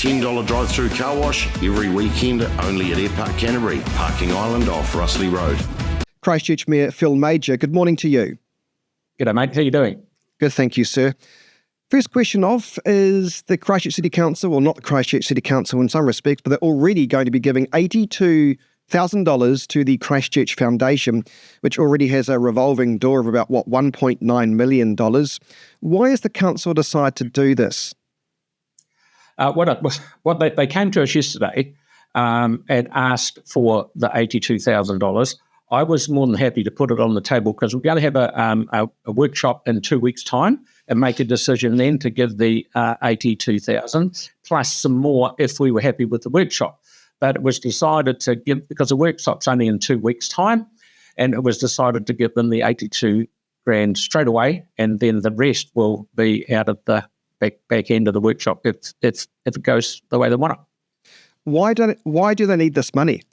$10 drive-through car wash every weekend only at Airpark Canterbury, Parking Island off Russley Road. Christchurch Mayor Phil Mauger, good morning to you. G'day mate, how you doing? Good, thank you, sir. First question off is the Christchurch City Council, well not the Christchurch City Council in some respects, but they're already going to be giving $82,000 to the Christchurch Foundation, which already has a revolving door of about, $1.9 million. Why has the council decided to do this? They came to us yesterday and asked for the $82,000. I was more than happy to put it on the table because we're going to have a workshop in 2 weeks' time and make a decision then to give the $82,000 plus some more if we were happy with the workshop. But it was decided to give, because the workshop's only in 2 weeks' time, and it was decided to give them the $82,000 straight away, and then the rest will be out of the back end of the workshop if it goes the way they want it. Why do they need this money?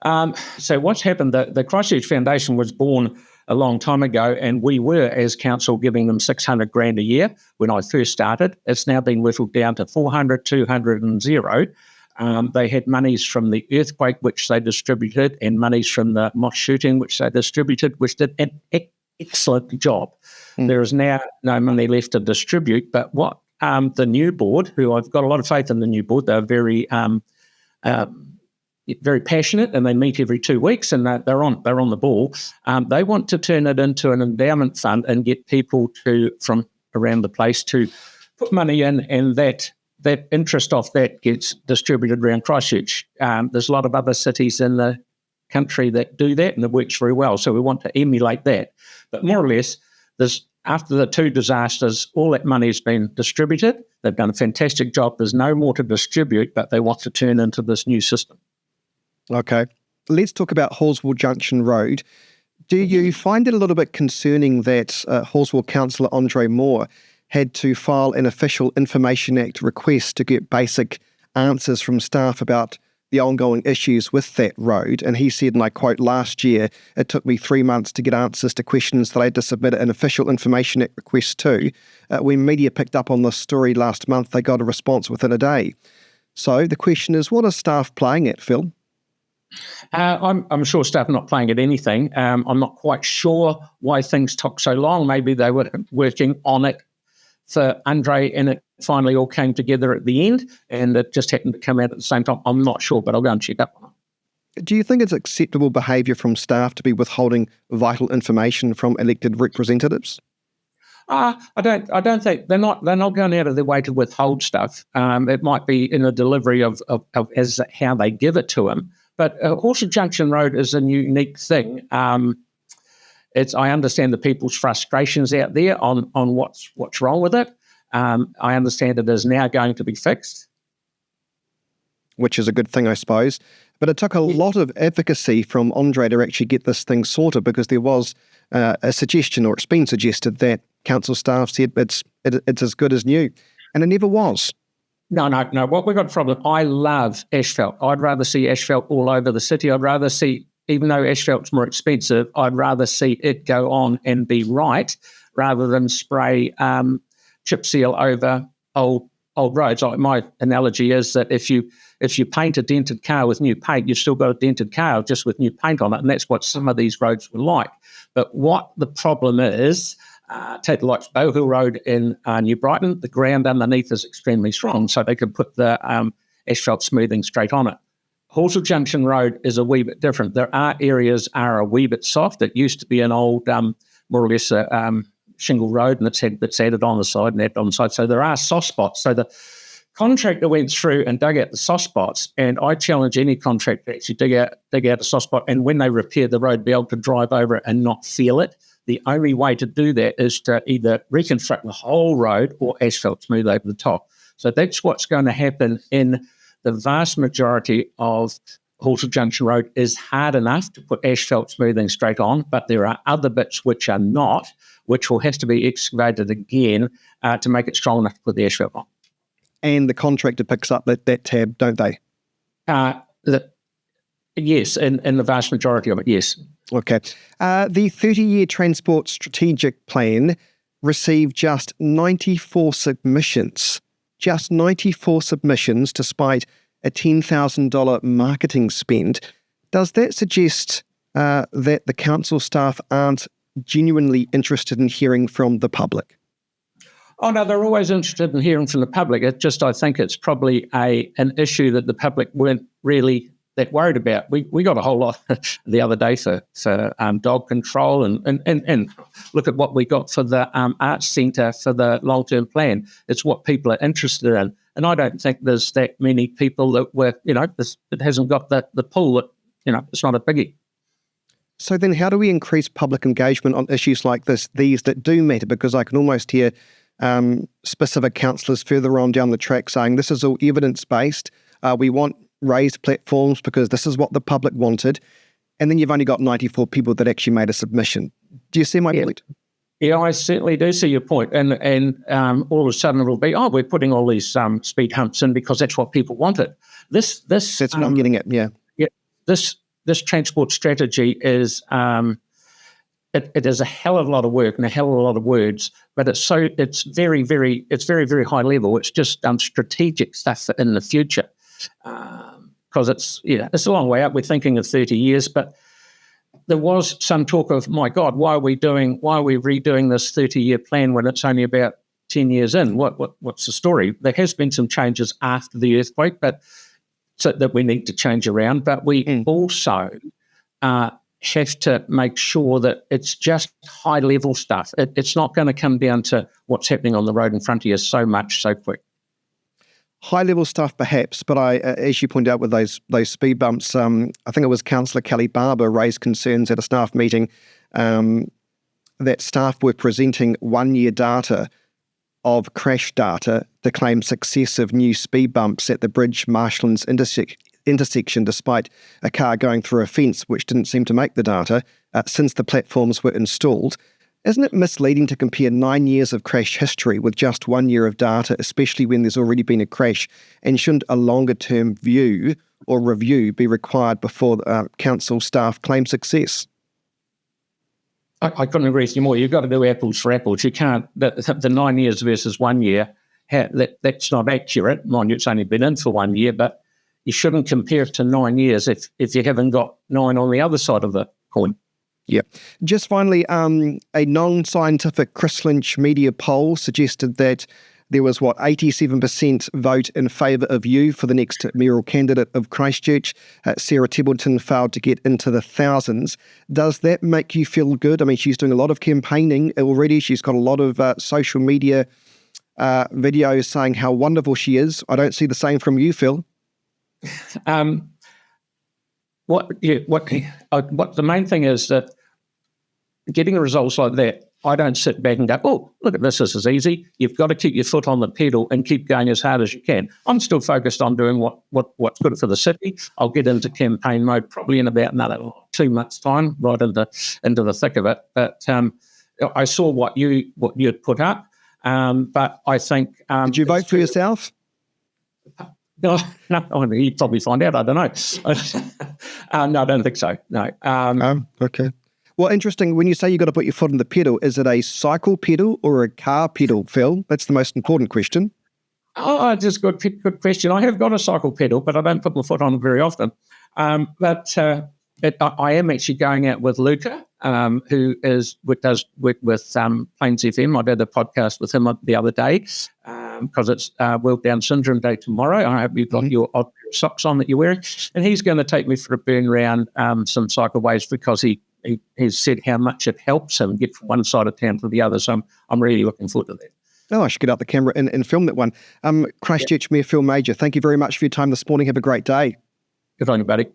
So what's happened, the Christchurch Foundation was born a long time ago, and we were, as council, giving them $600,000 a year when I first started. It's now been whittled down to 400, 200 and 0. They had monies from the earthquake, which they distributed, and monies from the moss shooting, which they distributed, which did an excellent job. There is now no money left to distribute, but what the new board, who I've got a lot of faith in the new board, they're very very passionate, and they meet every 2 weeks, and they're on the ball. They want to turn it into an endowment fund and get people from around the place to put money in, and that interest off that gets distributed around Christchurch. There's a lot of other cities in the country that do that, and it works very well. So we want to emulate that. But more or less, after the two disasters, all that money has been distributed. They've done a fantastic job. There's no more to distribute, but they want to turn into this new system. Okay. Let's talk about Hallswell Junction Road. Do you find it a little bit concerning that Hallswell Councillor Andre Moore had to file an Official Information Act request to get basic answers from staff about the ongoing issues with that road? And he said, and I quote, "Last year, it took me 3 months to get answers to questions that I had to submit an Official Information Act request to. When media picked up on this story last month, they got a response within a day." So the question is, what are staff playing at, Phil? I'm sure staff are not playing at anything. I'm not quite sure why things took so long. Maybe they were working on it for Andre and it finally all came together at the end and it just happened to come out at the same time. I'm not sure, but I'll go and check up on it. Do you think it's acceptable behaviour from staff to be withholding vital information from elected representatives? I don't think they're not going out of their way to withhold stuff. It might be in a delivery of as how they give it to them. But Hallswell Junction Road is a unique thing. I understand the people's frustrations out there on what's wrong with it. I understand it is now going to be fixed. Which is a good thing, I suppose. But it took a lot of advocacy from Andre to actually get this thing sorted, because there was a suggestion, or it's been suggested, that council staff said it's as good as new. And it never was. No. What we've got a problem, I love asphalt. I'd rather see asphalt all over the city. I'd rather see, even though asphalt's more expensive, I'd rather see it go on and be right rather than spray chip seal over old roads. My analogy is that if you paint a dented car with new paint, you've still got a dented car just with new paint on it, and that's what some of these roads were like. But what the problem is, take the likes of Bow Hill Road in New Brighton, the ground underneath is extremely strong, so they could put the asphalt smoothing straight on it. Hallswell Junction Road is a wee bit different. There are areas are a wee bit soft. It used to be an old, more or less, shingle road, and it's added on the side and added on the side. So there are soft spots. So the contractor went through and dug out the soft spots, and I challenge any contractor to actually dig out a soft spot, and when they repair the road, be able to drive over it and not feel it. The only way to do that is to either reconstruct the whole road or asphalt smooth over the top. So that's what's going to happen in the vast majority of Hallswell Junction Road. Is hard enough to put asphalt smoothing straight on, but there are other bits which are not, which will have to be excavated again to make it strong enough to put the asphalt on. And the contractor picks up that tab, don't they? Yes, in the vast majority of it, yes. Okay. The 30-year Transport Strategic Plan received just 94 submissions just 94 submissions despite a $10,000 marketing spend. Does that suggest that the council staff aren't genuinely interested in hearing from the public? Oh, no, they're always interested in hearing from the public. I think it's probably an issue that the public weren't really that worried about. We got a whole lot the other day for dog control and look at what we got for the arts centre for the long-term plan. It's what people are interested in. And I don't think there's that many people that were, it hasn't got the pull that, it's not a biggie. So then how do we increase public engagement on issues like these that do matter? Because I can almost hear specific councillors further on down the track saying this is all evidence-based. We want raised platforms because this is what the public wanted. And then you've only got 94 people that actually made a submission. Do you see my point? Yeah, I certainly do see your point. And all of a sudden it'll be, we're putting all these speed humps in because that's what people wanted. That's what I'm getting at, yeah. Yeah, this transport strategy is it is a hell of a lot of work and a hell of a lot of words, but it's very, very very high level. It's just strategic stuff in the future, because it's a long way up. We're thinking of 30 years, but there was some talk of, my God, why are we redoing this 30-year plan when it's only about 10 years in? What's the story? There has been some changes after the earthquake, but so that we need to change around. But we also have to make sure that it's just high-level stuff. It's not going to come down to what's happening on the road in front of you so much, so quick. High-level stuff, perhaps, but as you pointed out with those speed bumps, I think it was Councillor Kelly Barber raised concerns at a staff meeting that staff were presenting one-year data of crash data to claim successive new speed bumps at the Bridge Marshlands intersection, despite a car going through a fence, which didn't seem to make the data since the platforms were installed. Isn't it misleading to compare 9 years of crash history with just 1 year of data, especially when there's already been a crash? And shouldn't a longer-term view or review be required before council staff claim success? I couldn't agree with you more. You've got to do apples for apples. You can't, the 9 years versus 1 year, that's not accurate. Mind you, it's only been in for 1 year, but you shouldn't compare it to 9 years if you haven't got 9 on the other side of the coin. Yeah. Just finally, a non-scientific Christchurch media poll suggested that there was, 87% vote in favour of you for the next mayoral candidate of Christchurch. Sarah Templeton failed to get into the thousands. Does that make you feel good? I mean, she's doing a lot of campaigning already. She's got a lot of social media videos saying how wonderful she is. I don't see the same from you, Phil. What the main thing is that getting results like that, I don't sit back and go, oh, look at this is easy. You've got to keep your foot on the pedal and keep going as hard as you can. I'm still focused on doing what's good for the city. I'll get into campaign mode probably in about another 2 months' time, right into the thick of it. But I saw what you'd put up, but I think... Did you vote for yourself? No, you'd probably find out. I don't know. No, I don't think so. No. Okay. Well, interesting. When you say you've got to put your foot on the pedal, is it a cycle pedal or a car pedal, Phil? That's the most important question. Oh, just good question. I have got a cycle pedal, but I don't put my foot on it very often. I am actually going out with Luca, who does work with Plains FM. I did a podcast with him the other day because it's World Down Syndrome Day tomorrow. I hope you've got your odd pair of socks on that you're wearing. And he's going to take me for a burn around some cycleways because he said how much it helps him get from one side of town to the other. So I'm really looking forward to that. Oh, I should get out the camera and film that one. Christchurch Mayor Phil Mauger, thank you very much for your time this morning. Have a great day. Good on you, buddy.